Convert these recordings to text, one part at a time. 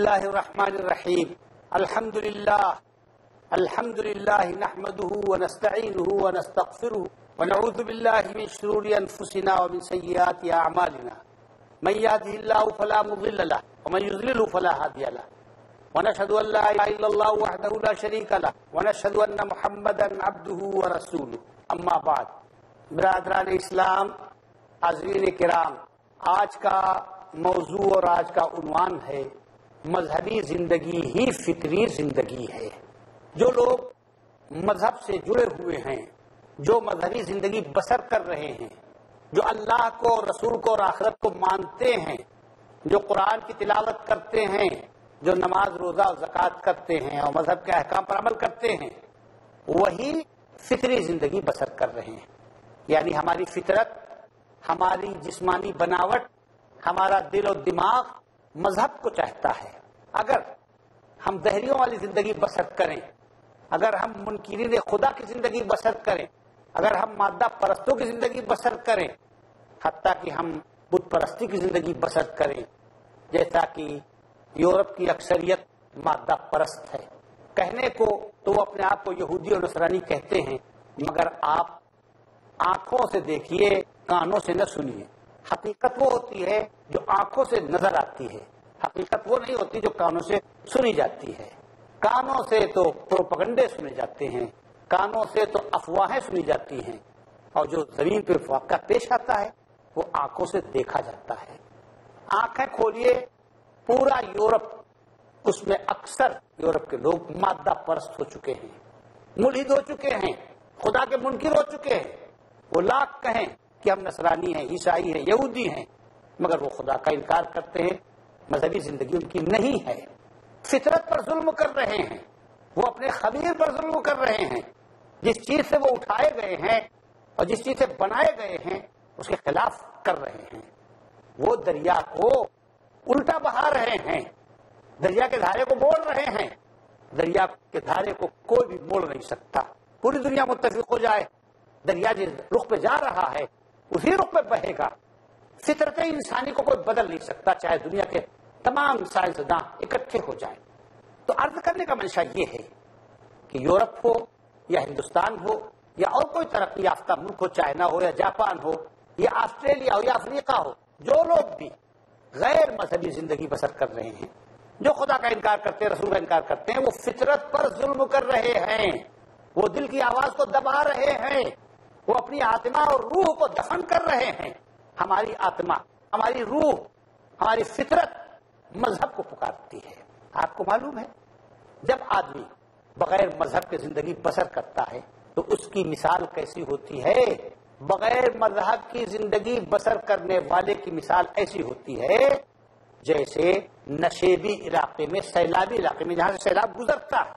الله الرحمن الرحيم الحمد لله نحمده ونستعينه ونستغفره ونعوذ بالله من شرور أنفسنا ومن سيئات أعمالنا من يهده الله فلا مضل له ومن يضلل فلا هادي له ونشهد أن لا إله إلا الله وحده لا شريك له ونشهد أن محمدا عبده ورسوله أما بعد. برادران اسلام، حاضرین کرام، آج کا موضوع اور آج کا عنوان ہے مذہبی زندگی ہی فطری زندگی ہے. جو لوگ مذہب سے جڑے ہوئے ہیں، جو مذہبی زندگی بسر کر رہے ہیں، جو اللہ کو، رسول کو اور آخرت کو مانتے ہیں، جو قرآن کی تلاوت کرتے ہیں، جو نماز، روزہ اور زکوٰۃ کرتے ہیں اور مذہب کے احکام پر عمل کرتے ہیں، وہی فطری زندگی بسر کر رہے ہیں. یعنی ہماری فطرت، ہماری جسمانی بناوٹ، ہمارا دل و دماغ مذہب کو چاہتا ہے. اگر ہم دہریوں والی زندگی بسر کریں، اگر ہم منکرین خدا کی زندگی بسر کریں، اگر ہم مادہ پرستوں کی زندگی بسر کریں، حتیٰ کہ ہم بت پرستی کی زندگی بسر کریں، جیسا کہ یورپ کی اکثریت مادہ پرست ہے. کہنے کو تو وہ اپنے آپ کو یہودی اور نصرانی کہتے ہیں، مگر آپ آنکھوں سے دیکھیے، کانوں سے نہ سنیے. حقیقت وہ ہوتی ہے جو آنکھوں سے نظر آتی ہے، حقیقت وہ نہیں ہوتی جو کانوں سے سنی جاتی ہے. کانوں سے تو پروپگنڈے سنے جاتے ہیں، کانوں سے تو افواہیں سنی جاتی ہیں، اور جو زمین پہ واقعہ پیش آتا ہے وہ آنکھوں سے دیکھا جاتا ہے. آنکھیں کھولیے، پورا یورپ، اس میں اکثر یورپ کے لوگ مادہ پرست ہو چکے ہیں، ملحد ہو چکے ہیں، خدا کے منکر ہو چکے ہیں. وہ لاکھ کہیں کہ ہم نصرانی ہیں، عیسائی ہیں، یہودی ہیں، مگر وہ خدا کا انکار کرتے ہیں. مذہبی زندگی ان کی نہیں ہے. فطرت پر ظلم کر رہے ہیں، وہ اپنے خمیر پر ظلم کر رہے ہیں. جس چیز سے وہ اٹھائے گئے ہیں اور جس چیز سے بنائے گئے ہیں اس کے خلاف کر رہے ہیں. وہ دریا کو الٹا بہا رہے ہیں، دریا کے دھارے کو موڑ رہے ہیں. دریا کے دھارے کو کوئی بھی موڑ نہیں سکتا. پوری دنیا متفق ہو جائے، دریا جس رخ پہ جا رہا ہے اسی رخ پہ بہے گا. فطرت انسانی کو کوئی بدل نہیں سکتا، چاہے دنیا کے تمام سائنسداں اکٹھے ہو جائیں. تو عرض کرنے کا منشا یہ ہے کہ یورپ ہو یا ہندوستان ہو یا اور کوئی ترقی یافتہ ملک ہو، چائنا ہو یا جاپان ہو یا آسٹریلیا ہو یا افریقہ ہو، جو لوگ بھی غیر مذہبی زندگی بسر کر رہے ہیں، جو خدا کا انکار کرتے ہیں، رسول کا انکار کرتے ہیں، وہ فطرت پر ظلم کر رہے ہیں. وہ دل کی آواز کو دبا رہے ہیں، وہ اپنی آتما اور روح کو دفن کر رہے ہیں. ہماری آتما، ہماری روح، ہماری فطرت مذہب کو پکارتی ہے. آپ کو معلوم ہے جب آدمی بغیر مذہب کے زندگی بسر کرتا ہے تو اس کی مثال کیسی ہوتی ہے؟ بغیر مذہب کی زندگی بسر کرنے والے کی مثال ایسی ہوتی ہے جیسے نشیبی علاقے میں، سیلابی علاقے میں، جہاں سے سیلاب گزرتا ہے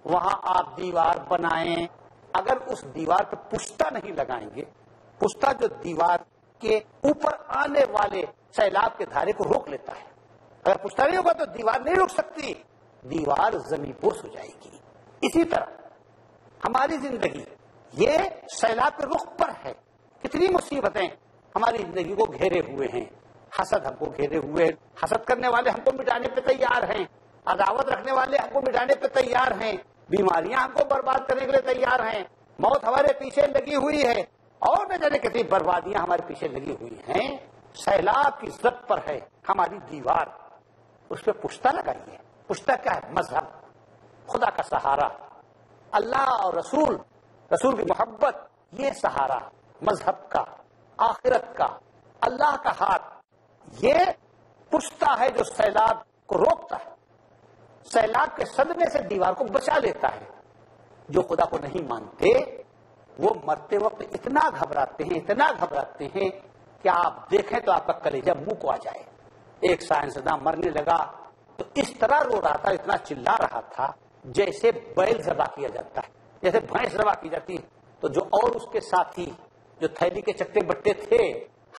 وہاں آپ دیوار بنائیں، اگر اس دیوار پہ پشتہ نہیں لگائیں گے، پشتہ جو دیوار کے اوپر آنے والے سیلاب کے دھارے کو روک لیتا ہے، اگر پشتہ نہیں ہوگا تو دیوار نہیں روک سکتی، دیوار زمین بوس ہو جائے گی. اسی طرح ہماری زندگی یہ سیلاب کے رخ پر ہے. کتنی مصیبتیں ہماری زندگی کو گھیرے ہوئے ہیں. حسد ہم کو گھیرے ہوئے ہیں، حسد کرنے والے ہم کو مٹانے پہ تیار ہیں، عداوت رکھنے والے ہم کو مٹانے پہ تیار ہیں، بیماریاں ہم کو برباد کرنے کے لیے تیار ہیں، موت ہمارے پیچھے لگی ہوئی ہے، اور نہ جانے کتنی بربادیاں ہمارے پیچھے لگی ہوئی ہیں. سیلاب کی زد پر ہے ہماری دیوار، اس پہ پشتہ لگائیے. پشتہ کیا ہے؟ مذہب، خدا کا سہارا، اللہ اور رسول کی محبت، یہ سہارا مذہب کا، آخرت کا، اللہ کا ہاتھ، یہ پشتہ ہے جو سیلاب کو روکتا ہے، سیلاب کے صدمے سے دیوار کو بچا لیتا ہے. جو خدا کو نہیں مانتے وہ مرتے وقت اتنا گھبراتے ہیں کہ آپ دیکھیں تو آپ کا کلیجہ منہ کو آ جائے. ایک سائنسداں مرنے لگا تو اس طرح رو رہا تھا، اتنا چلا رہا تھا جیسے بیل ذبح کیا جاتا ہے، جیسے بھینس ذبح کی جاتی ہے. تو جو اور اس کے ساتھی جو تھیلی کے چٹے بٹے تھے،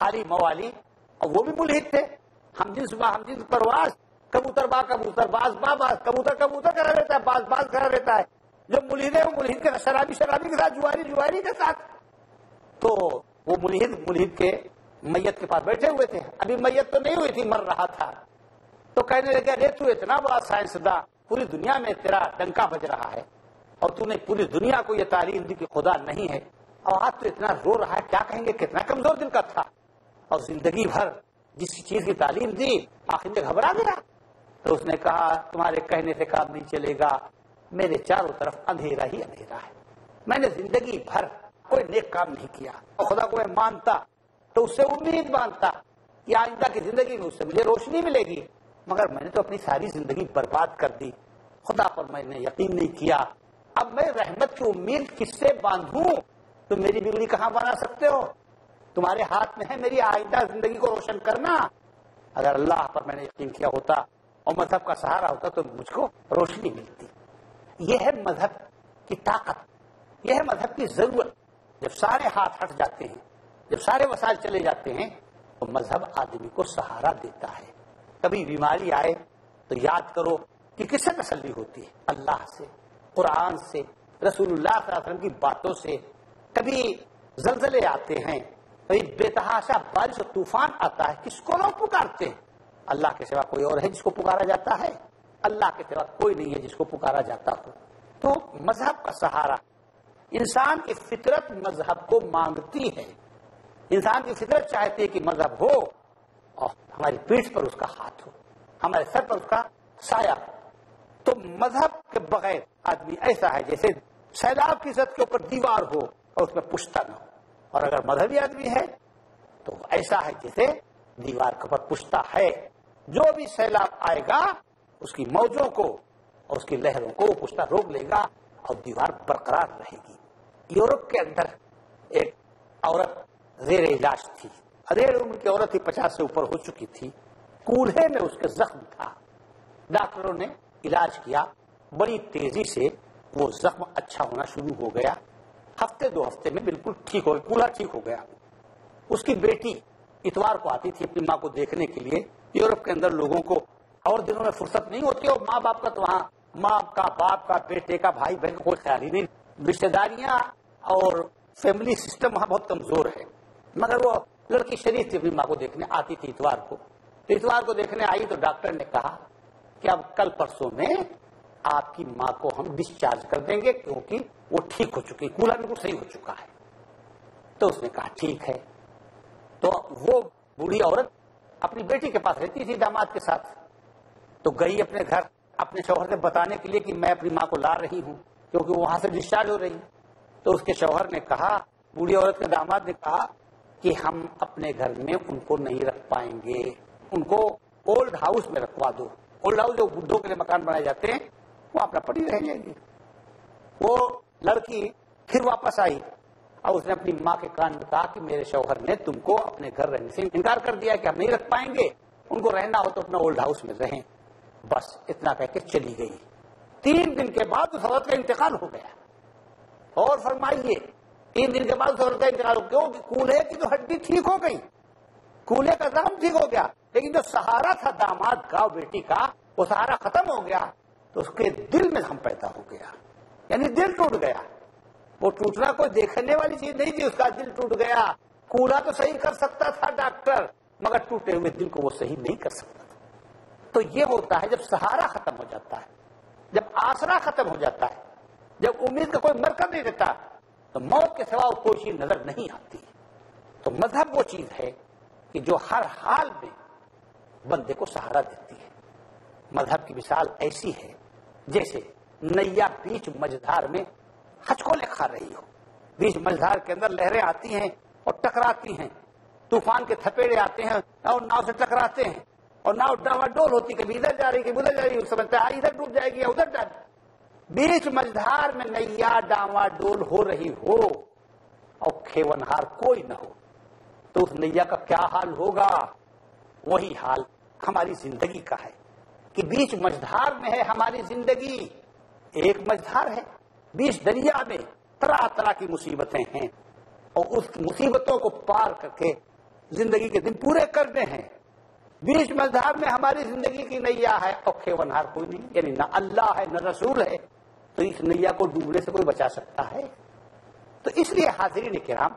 حالی موالی، اور وہ بھی ملحد تھے. ہم جنس پرواز، کبوتر باز کبوتر کرا رہتا ہے، باز کرا رہتا ہے. جو ملحد ہے وہ ملحد کے شرابی کے ساتھ، جواری کے ساتھ. تو وہ ملحد کے میت کے پاس بیٹھے ہوئے تھے. ابھی میت تو نہیں ہوئی تھی، مر رہا تھا. تو کہنے لگے ارے تو اتنا بڑا سائنسداں، پوری دنیا میں تیرا ڈنکا بج رہا ہے اور تو نے پوری دنیا کو یہ تعلیم دی کہ خدا نہیں ہے، اور آج تو اتنا رو رہا ہے، کیا کہیں گے کتنا کمزور دل کا تھا، اور زندگی بھر جس چیز کی تعلیم دی آخر میں گھبرا گیا۔ تو اس نے کہا تمہارے کہنے سے کام نہیں چلے گا، میرے چاروں طرف اندھیرا ہی اندھیرا ہے، میں نے زندگی بھر کوئی نیک کام نہیں کیا، اور خدا کو میں مانتا تو اس سے امید مانتا کہ آئندہ کی زندگی میں اس سے مجھے روشنی ملے گی، مگر میں نے تو اپنی ساری زندگی برباد کر دی، خدا پر میں نے یقین نہیں کیا، اب میں رحمت کی امید کس سے باندھوں؟ تم میری بگڑی کہاں بنا سکتے ہو؟ تمہارے ہاتھ میں ہے میری آئندہ زندگی کو روشن کرنا۔ اگر اللہ پر میں نے یقین کیا ہوتا اور مذہب کا سہارا ہوتا تو مجھ کو روشنی ملتی۔ یہ ہے مذہب کی طاقت، یہ ہے مذہب کی ضرورت۔ جب سارے ہاتھ ہٹ جاتے ہیں، جب سارے وسائل چلے جاتے ہیں تو مذہب آدمی کو سہارا دیتا ہے۔ کبھی بیماری آئے تو یاد کرو کہ کس سے تسلی ہوتی ہے؟ اللہ سے، قرآن سے، رسول اللہ صلی اللہ علیہ وسلم کی باتوں سے۔ کبھی زلزلے آتے ہیں، کبھی بے تحاشا بارش و طوفان آتا ہے، کس کو لوگ پکارتے ہیں؟ اللہ کے سوا کوئی اور ہے جس کو پکارا جاتا ہے؟ اللہ کے سوا کوئی نہیں ہے جس کو پکارا جاتا ہو۔ تو مذہب کا سہارا، انسان کی فطرت مذہب کو مانگتی ہے، انسان کی فطرت چاہتی ہے کہ مذہب ہو اور ہماری پیٹھ پر اس کا ہاتھ ہو، ہمارے سر پر اس کا سایہ ہو۔ تو مذہب کے بغیر آدمی ایسا ہے جیسے سیلاب کی زد کے اوپر دیوار ہو اور اس میں پشتا نہ ہو، اور اگر مذہبی آدمی ہے تو ایسا ہے جیسے دیوار کے اوپر پشتا ہے، جو بھی سیلاب آئے گا اس کی موجوں کو اور اس کی لہروں کو وہ پشتا روک لے گا اور دیوار برقرار رہے گی۔ یورپ کے اندر ایک عورت زیر علاج تھی، ادھیڑ عمر کی عورت ہی، 50 سے اوپر ہو چکی تھی، کولہے میں اس کے زخم تھا، ڈاکٹروں نے علاج کیا، بڑی تیزی سے وہ زخم اچھا ہونا شروع ہو گیا، ہفتے 2 ہفتے میں بالکل ٹھیک ہو گیا، کولہا ٹھیک ہو گیا۔ اس کی بیٹی اتوار کو آتی تھی اپنی ماں کو دیکھنے کے لیے۔ یورپ کے اندر لوگوں کو اور دنوں میں فرصت نہیں ہوتی، اور ماں باپ کا تو وہاں ماں کا، باپ کا، بیٹے کا، بھائی بہن کا کوئی خیال ہی نہیں، رشتے داریاں اور فیملی سسٹم وہاں بہت کمزور ہے۔ مگر وہ لڑکی شریف تھی، اپنی ماں کو دیکھنے آتی تھی اتوار کو۔ اتوار کو دیکھنے آئی تو ڈاکٹر نے کہا کہ اب کل پرسوں میں آپ کی ماں کو ہم ڈسچارج کر دیں گے کیونکہ وہ ٹھیک ہو چکی، کولہا بالکل صحیح ہو چکا ہے۔ تو اس نے کہا ٹھیک ہے۔ تو وہ بوڑھی عورت اپنی بیٹی کے پاس رہتی تھی داماد کے ساتھ، تو گئی اپنے گھر اپنے شوہر سے بتانے کے لیے کہ میں اپنی ماں کو لا رہی ہوں کیونکہ وہ وہاں سے ڈسچارج ہو رہی۔ تو اس کے شوہر نے کہا، بوڑھی عورت کے داماد نے کہا کہ ہم اپنے گھر میں ان کو نہیں رکھ پائیں گے، ان کو اولڈ ہاؤس میں رکھوا دو۔ اولڈ ہاؤس جو بڈھوں کے لیے مکان بنائے جاتے ہیں، وہ اپنا پڑی رہ جائے گی۔ وہ لڑکی پھر واپس آئی اور اس نے اپنی ماں کے کان میں کہا کہ میرے شوہر نے تم کو اپنے گھر رہنے سے انکار کر دیا کہ ہم نہیں رکھ پائیں گے، ان کو رہنا ہو تو اپنا اولڈ ہاؤس میں رہیں۔ بس اتنا کہہ کے چلی گئی۔ 3 دن کے بعد اس عورت کا انتقال ہو گیا۔ اور فرمائیے 3 دن کے بعد اس عورت کا انتقال ہو گیا کیوں؟ کہ کولہے کی تو ہڈی ٹھیک ہو گئی، کولہے کا زخم ٹھیک ہو گیا، لیکن جو سہارا تھا داماد کا، بیٹی کا، وہ سہارا ختم ہو گیا، تو اس کے دل میں غم پیدا ہو گیا، یعنی دل ٹوٹ گیا۔ وہ ٹوٹنا کوئی دیکھنے والی چیز نہیں تھی، اس کا دل ٹوٹ گیا۔ کولہا تو صحیح کر سکتا تھا ڈاکٹر، مگر ٹوٹے ہوئے دل کو وہ صحیح نہیں کر سکتا تھا۔ تو یہ ہوتا ہے جب سہارا ختم ہو جاتا ہے، جب آسرا ختم ہو جاتا ہے، جب امید کا کوئی مرکز نہیں دیتا، تو موت کے سوا کوئی چیز نظر نہیں آتی۔ تو مذہب وہ چیز ہے کہ جو ہر حال میں بندے کو سہارا دیتی ہے۔ مذہب کی مثال ایسی ہے جیسے نیا بیچ مجھدار میں ہچکولے کھا رہی ہو، بیچ مجھدار کے اندر لہریں آتی ہیں اور ٹکراتی ہیں، طوفان کے تھپیڑے آتے ہیں اور ناؤ سے ٹکراتے ہیں، اور ناؤ ڈاواڈول ہوتی، کبھی ادھر جا رہی کبھی ادھر جا رہی، سمجھتا ہے ادھر ڈوب جائے گی یا ادھر جائے گی۔ بیچ مجھدار میں نیا ڈاواڈول ہو رہی ہو اور کھیونہار کوئی نہ ہو تو اس نیا کا کیا حال ہوگا؟ وہی حال ہماری زندگی کا ہے کہ بیچ مجھدار میں ہے ہماری زندگی۔ ایک مجھدار ہے، بیچ دریا میں طرح طرح کی مصیبتیں ہیں، اور اس مصیبتوں کو پار کر کے زندگی کے دن پورے کرنے ہیں۔ بیچ مجھدار میں ہماری زندگی کی نیا ہے اور کھیونہار کوئی نہیں، یعنی نہ اللہ ہے نہ رسول ہے، تو اس نیا کو ڈوبنے سے کوئی بچا سکتا ہے؟ تو اس لیے حاضرین کرام،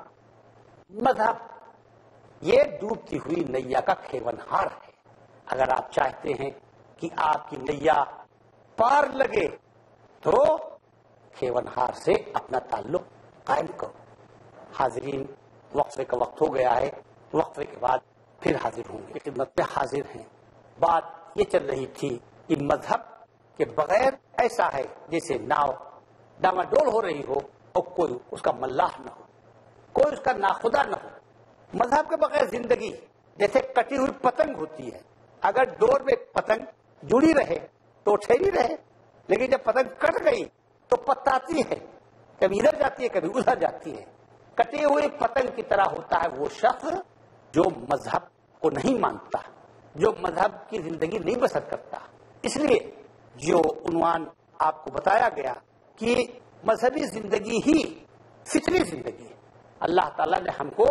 مذہب یہ ڈوبتی ہوئی نیا کا کھیونہار ہے۔ اگر آپ چاہتے ہیں کہ آپ کی نیا پار لگے تو کھیونہار سے اپنا تعلق قائم کرو۔ حاضرین، وقفے کا وقت ہو گیا ہے، وقفے کے بعد پھر حاضر ہوں گے، خدمت میں حاضر ہیں۔ بات یہ چل رہی تھی کہ مذہب کے بغیر ایسا ہے جیسے ناؤ ڈاواڈول ہو رہی ہو اور کوئی اس کا ملاح نہ ہو، کوئی اس کا ناخدا نہ ہو۔ مذہب کے بغیر زندگی جیسے کٹی ہوئی پتنگ ہوتی ہے، اگر ڈور میں پتنگ جڑی رہے تو ٹھہری رہے، لیکن جب پتنگ کٹ گئی تو پتاتی ہے، کبھی ادھر جاتی ہے کبھی ادھر جاتی ہے۔ کٹی ہوئی پتنگ کی طرح ہوتا ہے وہ شخص جو مذہب کو نہیں مانتا، جو مذہب کی زندگی نہیں بسر کرتا۔ اس لیے جو عنوان آپ کو بتایا گیا کہ مذہبی زندگی ہی فطری زندگی ہے، اللہ تعالیٰ نے ہم کو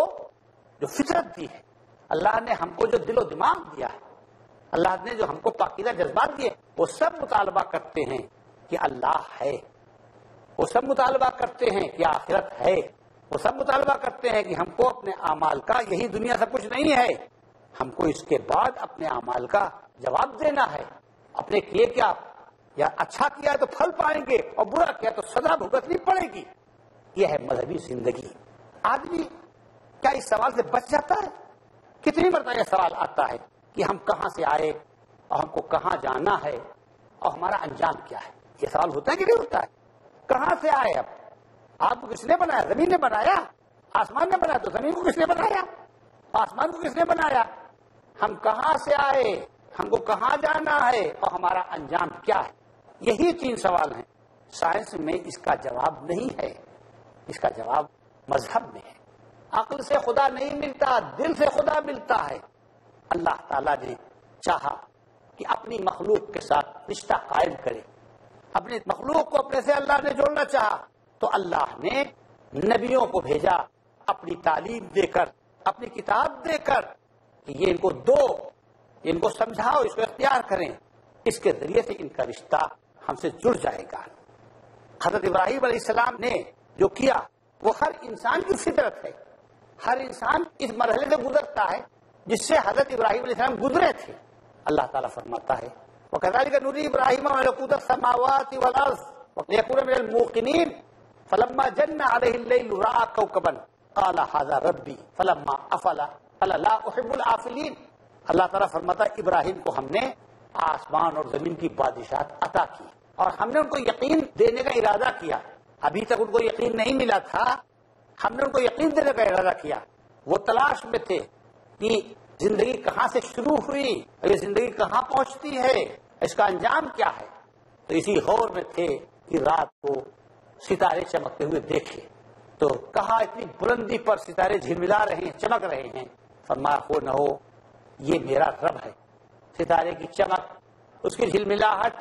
جو فطرت دی ہے، اللہ نے ہم کو جو دل و دماغ دیا ہے، اللہ نے جو ہم کو پاکیزہ جذبات دیے، وہ سب مطالبہ کرتے ہیں کہ اللہ ہے، وہ سب مطالبہ کرتے ہیں کہ آخرت ہے، وہ سب مطالبہ کرتے ہیں کہ ہم کو اپنے اعمال کا یہی دنیا سے کچھ نہیں ہے، ہم کو اس کے بعد اپنے اعمال کا جواب دینا ہے۔ اپنے کیے کیا، یا اچھا کیا تو پھل پائیں گے اور برا کیا تو سزا بھگتنی پڑے گی۔ یہ ہے مذہبی زندگی۔ آدمی کیا اس سوال سے بچ جاتا ہے؟ کتنی مرتبہ یہ سوال آتا ہے کہ ہم کہاں سے آئے اور ہم کو کہاں جانا ہے اور ہمارا انجام کیا ہے؟ یہ سوال ہوتا ہے کہ نہیں ہوتا ہے؟ کہاں سے آئے؟ اب آپ کو کس نے بنایا؟ زمین نے بنایا؟ آسمان نے بنایا؟ تو زمین کو کس نے بنایا؟ آسمان کو کس نے بنایا؟ ہم کہاں سے آئے، ہم کو کہاں جانا ہے اور ہمارا انجام کیا ہے؟ یہی 3 سوال ہیں۔ سائنس میں اس کا جواب نہیں ہے، اس کا جواب مذہب میں ہے۔ عقل سے خدا نہیں ملتا، دل سے خدا ملتا ہے۔ اللہ تعالیٰ نے چاہا کہ اپنی مخلوق کے ساتھ رشتہ قائم کرے، اپنی مخلوق کو اپنے سے اللہ نے جوڑنا چاہا تو اللہ نے نبیوں کو بھیجا اپنی تعلیم دے کر، اپنی کتاب دے کر کہ یہ ان کو دو، ان کو سمجھاؤ، اس کو اختیار کریں، اس کے ذریعے سے ان کا رشتہ ہم سے جڑ جائے گا۔ حضرت ابراہیم علیہ السلام نے جو کیا وہ ہر انسان کی فطرت ہے، ہر انسان اس مرحلے سے گزرتا ہے جس سے حضرت ابراہیم علیہ السلام گزرے تھے۔ اللہ تعالیٰ فرماتا ہے وَكَذَلِكَ نُرِي إِبْرَاهِيمَ مَلَكُوتَ السَّمَاوَاتِ وَالْأَرْضِ وَلِيَكُونَ مِنَ الْمُوقِنِينَ فَلَمَّا جَنَّ عَلَيْهِ اللَّيْلُ رَأَىٰ كَوْكَبًا قَالَ هَٰذَا رَبِّي فَلَمَّا أَفَلَ قَالَ لَا أُحِبُّ الْآفِلِينَ۔ اللہ تعالیٰ فرماتا ہے ابراہیم کو ہم نے آسمان اور زمین کی بادشاہت عطا کی اور ہم نے ان کو یقین دینے کا ارادہ کیا۔ ابھی تک ان کو یقین نہیں ملا تھا، ہم نے ان کو یقین دینے کا ارادہ کیا۔ وہ تلاش میں تھے کہ زندگی کہاں سے شروع ہوئی اور یہ زندگی کہاں پہنچتی ہے، اس کا انجام کیا ہے۔ تو اسی غور میں تھے کہ رات کو ستارے چمکتے ہوئے دیکھے تو کہا اتنی بلندی پر ستارے جھلملا رہے ہیں، چمک رہے ہیں۔ فرمایا ہو نہ ہو یہ میرا رب ہے۔ ستارے کی چمک، اس کی جھلملاہٹ،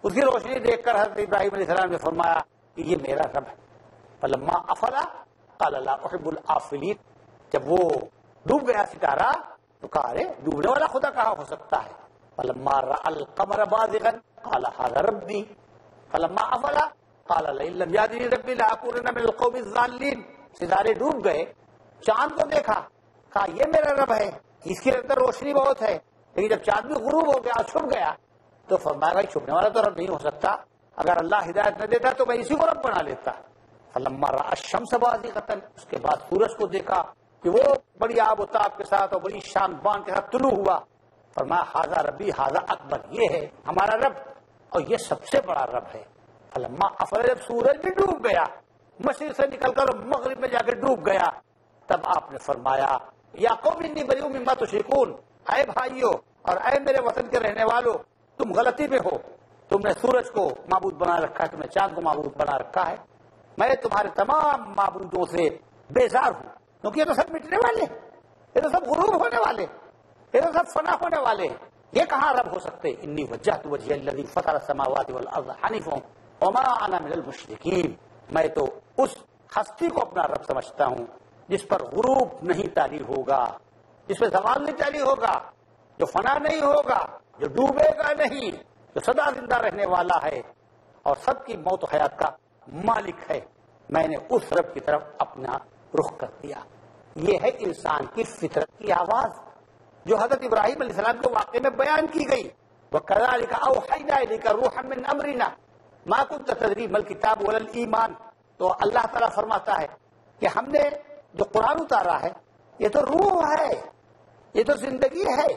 اس کی روشنی دیکھ کر حضرت ابراہیم علیہ السلام نے فرمایا کہ یہ میرا رب ہے۔ فلما افلا قال لا احب الافلین۔ جب وہ ڈوب گیا ستارہ تو کہا ارے ڈوبنے والا خدا کہاں ہو سکتا ہے۔ فلما رأى القمر بازغا قال هذا ربي فلما افلا قال لئن لم يهدني ربي لاكونن من القوم الضالين۔ ستارے ڈوب گئے، چاند کو دیکھا، کہا یہ میرا رب ہے، اس کی اندر روشنی بہت ہے، لیکن جب چاند بھی غروب ہو گیا، چھپ گیا، تو فرمایا بھائی چھپنے والا تو رب نہیں ہو سکتا، اگر اللہ ہدایت نہ دیتا تو میں اسی کو رب بنا لیتا۔ فلما رأى الشمس بازغة، اس کے بعد سورج کو دیکھا کہ وہ بڑی آب و تاب کے ساتھ اور بڑی شان بان کے ساتھ طلوع ہوا۔ فرمایا ھذا ربی ھذا اکبر، یہ ہے ہمارا رب اور یہ سب سے بڑا رب ہے۔ فلما افل، جب سورج بھی ڈوب گیا، مشرق سے نکل کر مغرب میں جا کے ڈوب گیا، تب آپ نے فرمایا یا قوم انی بریء مما تشرکون، اے بھائیو اور اے میرے وطن کے رہنے والو، تم غلطی میں ہو، تم نے سورج کو معبود بنا رکھا ہے، تم نے چاند کو معبود بنا رکھا ہے، میں تمہارے تمام معبودوں سے بیزار ہوں، کیونکہ یہ تو سب مٹنے والے، یہ تو سب غروب ہونے والے، یہ تو سب فنا ہونے والے، یہ کہاں رب ہو سکتے۔ انی وجہت وجہی الذی فطر السماوات والارض حنیفا وما انا من المشرکین، میں تو اس ہستی کو اپنا رب سمجھتا ہوں جس پر غروب نہیں طاری ہوگا، جس پہ زوال نہیں طاری ہوگا، جو فنا نہیں ہوگا، جو ڈوبے گا نہیں، جو سدا زندہ رہنے والا ہے اور سب کی موت و حیات کا مالک ہے۔ میں نے اس رب کی طرف اپنا رخ کر دیا۔ یہ ہے انسان کی فطرت کی آواز جو حضرت ابراہیم علیہ السلام کے واقعے میں بیان کی گئی۔ وَكَذَلِكَ أَوْحَيْنَا إِلَيْكَ رُوحًا مِّنْ أَمْرِنَا مَا كُنتَ تَدْرِي مَا الْكِتَابُ وَلَا الْإِيمَانُ. تو اللہ تعالیٰ فرماتا ہے کہ ہم نے جو قرآن اتارا ہے یہ تو روح ہے، یہ تو زندگی ہے،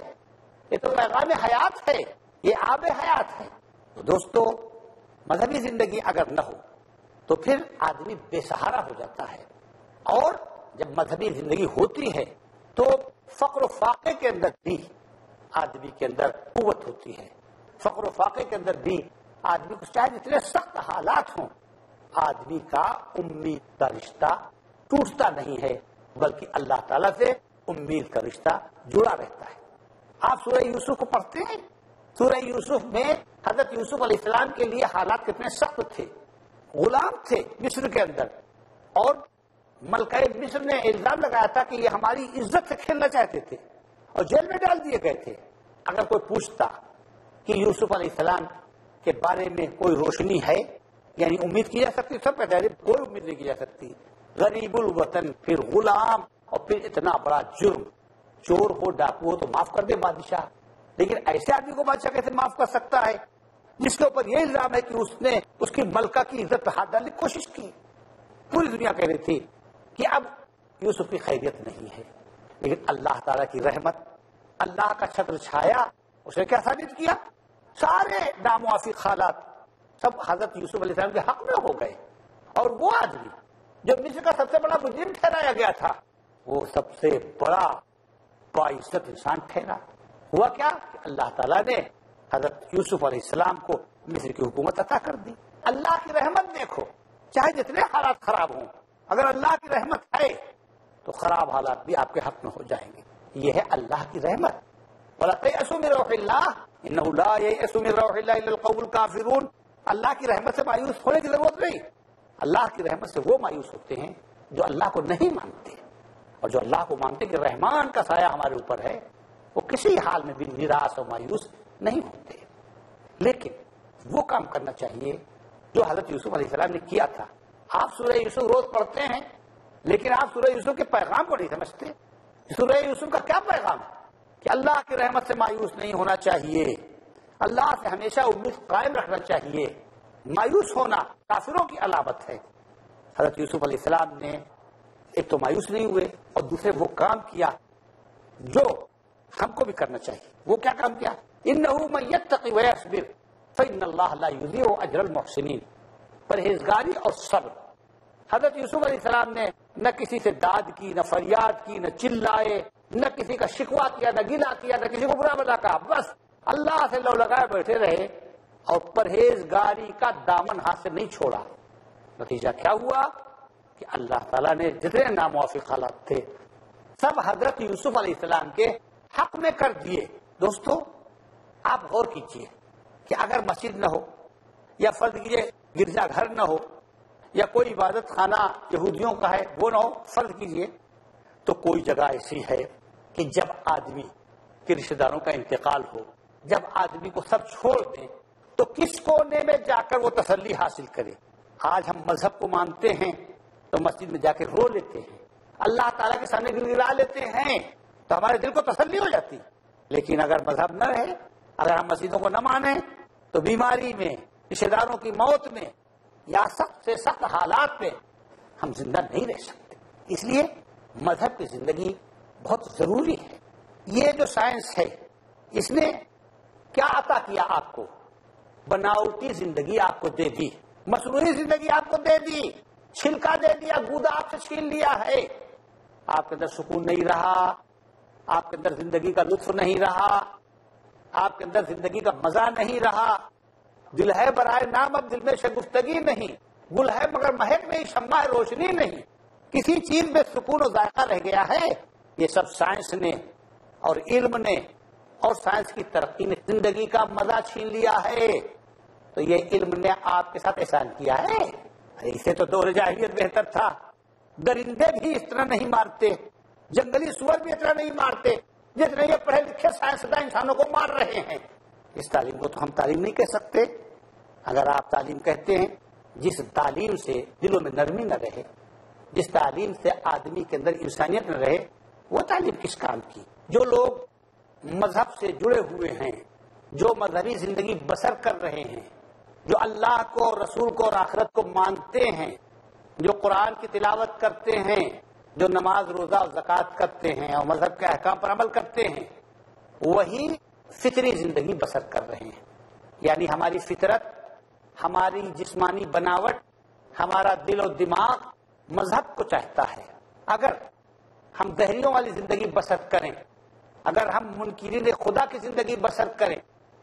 یہ تو پیغام حیات ہے، یہ آب حیات ہے. تو دوستو، مذہبی زندگی اگر نہ ہو تو پھر آدمی بے سہارا ہو جاتا ہے. اور جب مذہبی زندگی ہوتی ہے تو فقر و فاقے کے اندر بھی آدمی کے اندر قوت ہوتی ہے. فقر و فاقے کے اندر بھی آدمی کو چاہے جتنے سخت حالات ہوں، آدمی کا امید کا رشتہ ٹوٹتا نہیں ہے، بلکہ اللہ تعالیٰ سے امید کا رشتہ جڑا رہتا ہے. آپ سورہ یوسف کو پڑھتے ہیں. سورہ یوسف میں حضرت یوسف علیہ السلام کے لیے حالات کتنے سخت تھے. غلام تھے مصر کے اندر، اور ملکہ مصر نے الزام لگایا تھا کہ یہ ہماری عزت سے کھیلنا چاہتے تھے اور جیل میں ڈال دیے گئے تھے. اگر کوئی پوچھتا کہ یوسف علیہ السلام کے بارے میں کوئی روشنی ہے، یعنی امید کی جا سکتی، سب کہتے ہیں کوئی امید نہیں کی جا سکتی. غریب الوطن، پھر غلام، اور پھر اتنا بڑا جرم. چور ہو، ڈاکو ہو تو معاف کر دے بادشاہ، لیکن ایسے آدمی کو بادشاہ کیسے معاف کر سکتا ہے جس کے اوپر یہ الزام ہے کہ اس نے اس کی ملکہ کی عزت پہ ہاتھ ڈالنے کی کوشش کی. پوری دنیا کہہ رہی تھی کہ اب یوسف کی خیریت نہیں ہے، لیکن اللہ تعالیٰ کی رحمت، اللہ کا چھتر چھایا، اس نے کیا ثابت کیا؟ سارے ناموافق حالات سب حضرت یوسف علیہ السلام کے حق میں ہو گئے. اور وہ آدمی جو مصر کا سب سے بڑا مجرم ٹھہرایا گیا تھا، وہ سب سے بڑا باعزت انسان ٹھہرا. ہوا کیا کہ اللہ تعالیٰ نے حضرت یوسف علیہ السلام کو مصر کی حکومت عطا کر دی. اللہ کی رحمت دیکھو، چاہے جتنے حالات خراب ہوں، اگر اللہ کی رحمت ہے تو خراب حالات بھی آپ کے حق میں ہو جائیں گے. یہ ہے اللہ کی رحمت. وَلَا تَيْأَسُوا مِن رَوْحِ اللَّهِ إِنَّهُ لَا يَيْأَسُ مِن رَوْحِ اللَّهِ إِلَّا الْقَوْمُ الْكَافِرُونَ. اللہ کی رحمت سے مایوس ہونے کی ضرورت نہیں. اللہ کی رحمت سے وہ مایوس ہوتے ہیں جو اللہ کو نہیں مانتے، اور جو اللہ کو مانتے کہ رحمان کا سایہ ہمارے اوپر ہے، وہ کسی حال میں بھی نراش اور مایوس نہیں ہوتے. لیکن وہ کام کرنا چاہیے جو حضرت یوسف علیہ السلام نے کیا تھا. آپ سورہ یوسف روز پڑھتے ہیں، لیکن آپ سورہ یوسف کے پیغام کو نہیں سمجھتے. سورہ یوسف کا کیا پیغام؟ کہ اللہ کی رحمت سے مایوس نہیں ہونا چاہیے، اللہ سے ہمیشہ امید قائم رکھنا چاہیے. مایوس ہونا کافروں کی علامت ہے. حضرت یوسف علیہ السلام نے ایک تو مایوس نہیں ہوئے، اور دوسرے وہ کام کیا جو ہم کو بھی کرنا چاہیے. وہ کیا کام کیا؟ إِنَّهُ مَن يَتَّقِ وَيَصْبِرْ فَإِنَّ اللَّهَ لَا يُضِيعُ أَجْرَ الْمُحْسِنِينَ. پرہیزگاری اور صبر. حضرت یوسف علیہ السلام نے نہ کسی سے داد کی، نہ فریاد کی، نہ چلائے، نہ کسی کا شکوہ کیا، نہ گلا کیا، نہ کسی کو برا بھلا کہا. بس اللہ سے لو لگائے بیٹھے رہے اور پرہیزگاری کا دامن ہاتھ سے نہیں چھوڑا. نتیجہ کیا ہوا کہ اللہ تعالیٰ نے جتنے ناموافق حالات تھے سب حضرت یوسف علیہ السلام کے حق میں کر دیے. دوستو، آپ غور کیجئے کہ اگر مسجد نہ ہو، یا فرض کیجئے گرجا گھر نہ ہو، یا کوئی عبادت خانہ یہودیوں کا ہے وہ نہ ہو، فرض کیجئے، تو کوئی جگہ ایسی ہے کہ جب آدمی کے رشتہ داروں کا انتقال ہو، جب آدمی کو سب چھوڑ دیں، تو کس کونے میں جا کر وہ تسلی حاصل کرے. آج ہم مذہب کو مانتے ہیں تو مسجد میں جا کے رو لیتے ہیں، اللہ تعالیٰ کے سامنے گڑگڑا لیتے ہیں تو ہمارے دل کو تسلی ہو جاتی. لیکن اگر مذہب نہ رہے، اگر ہم مسجدوں کو نہ مانیں، تو بیماری میں، رشتہ داروں کی موت میں، یا سخت سے سخت حالات میں ہم زندہ نہیں رہ سکتے. اس لیے مذہب کی زندگی بہت ضروری ہے. یہ جو سائنس ہے اس نے کیا عطا کیا؟ آپ کو بناوٹی زندگی آپ کو دے دی، مصنوعی زندگی آپ کو دے دی، چھلکا دے دیا، گودا آپ سے چھین لیا ہے. آپ کے اندر سکون نہیں رہا، آپ کے اندر زندگی کا لطف نہیں رہا، آپ کے اندر زندگی کا مزہ نہیں رہا. دل ہے برائے نام اب دل میں شگفتگی نہیں، گل ہے مگر مہک نہیں، شمع روشنی نہیں. کسی چیز میں سکون و ذائقہ رہ گیا ہے. یہ سب سائنس نے اور علم نے اور سائنس کی ترقی نے زندگی کا مزہ چھین لیا ہے. تو یہ علم نے آپ کے ساتھ احسان کیا ہے. اسے تو دور جاہلیت بہتر تھا. درندے بھی اس طرح نہیں مارتے، جنگلی سور بھی اس طرح نہیں مارتے جتنے یہ پڑھے لکھے سائنسداں انسانوں کو مار رہے ہیں. اس تعلیم کو تو ہم تعلیم نہیں کہہ سکتے. اگر آپ تعلیم کہتے ہیں، جس تعلیم سے دلوں میں نرمی نہ رہے، جس تعلیم سے آدمی کے اندر انسانیت نہ رہے، وہ تعلیم کس کام کی؟ جو لوگ مذہب سے جڑے ہوئے ہیں، جو مذہبی زندگی بسر کر رہے ہیں، جو اللہ کو، رسول کو اور آخرت کو مانتے ہیں، جو قرآن کی تلاوت کرتے ہیں، جو نماز، روزہ اور زکوٰۃ کرتے ہیں اور مذہب کے احکام پر عمل کرتے ہیں، وہی فطری زندگی بسر کر رہے ہیں. یعنی ہماری فطرت، ہماری جسمانی بناوٹ، ہمارا دل و دماغ مذہب کو چاہتا ہے. اگر ہم دہریوں والی زندگی بسر کریں، اگر ہم منکرین خدا کی زندگی بسر کریں،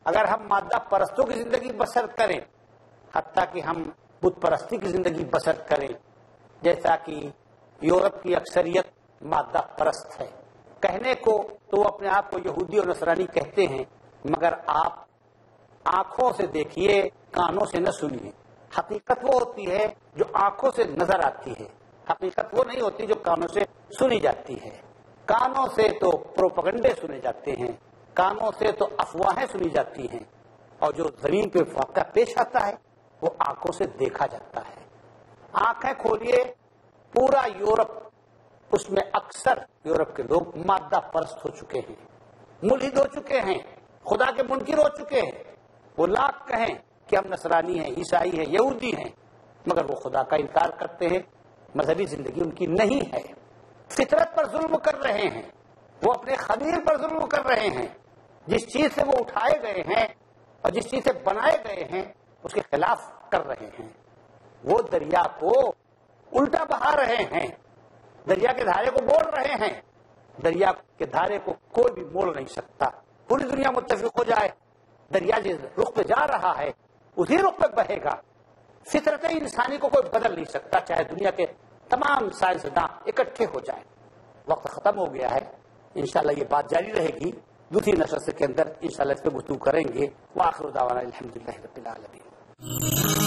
اگر ہم مادہ پرستوں کی زندگی بسر کریں، حتیٰ کہ ہم بت پرستی کی زندگی بسر کریں، جیسا کہ یورپ کی اکثریت مادہ پرست ہے. کہنے کو تو وہ اپنے آپ کو یہودی اور نصرانی کہتے ہیں، مگر آپ آنکھوں سے دیکھیے، کانوں سے نہ سنیے. حقیقت وہ ہوتی ہے جو آنکھوں سے نظر آتی ہے، حقیقت وہ نہیں ہوتی جو کانوں سے سنی جاتی ہے. کانوں سے تو پروپگنڈے سنے جاتے ہیں، کانوں سے تو افواہیں سنی جاتی ہیں، اور جو زمین پہ واقعہ پیش آتا ہے وہ آنکھوں سے دیکھا جاتا ہے. آنکھیں کھولیے، پورا یورپ، اس میں اکثر یورپ کے لوگ مادہ پرست ہو چکے ہیں، ملحد ہو چکے ہیں، خدا کے منکر ہو چکے ہیں. وہ لاکھ کہیں کہ ہم نصرانی ہیں، عیسائی ہیں، یہودی ہیں، مگر وہ خدا کا انکار کرتے ہیں. مذہبی زندگی ان کی نہیں ہے. فطرت پر ظلم کر رہے ہیں، وہ اپنے خمیر پر ظلم کر رہے ہیں. جس چیز سے وہ اٹھائے گئے ہیں اور جس چیز سے بنائے گئے ہیں اس کے خلاف کر رہے ہیں. وہ دریا کو الٹا بہا رہے ہیں، دریا کے دھارے کو موڑ رہے ہیں. دریا کے دھارے کو کوئی بھی موڑ نہیں سکتا. پوری دنیا متفق ہو جائے، دریا جس رخ پہ جا رہا ہے اسی رخ پہ بہے گا. فطرت انسانی کو کوئی بدل نہیں سکتا، چاہے دنیا کے تمام سائنسداں اکٹھے ہو جائیں. وقت ختم ہو گیا ہے، انشاءاللہ یہ بات جاری رہے گی. دوسری نشست کے اندر انشاءاللہ اس پہ گفتگو کریں گے. وآخر دعوانا الحمدللہ رب العالمین.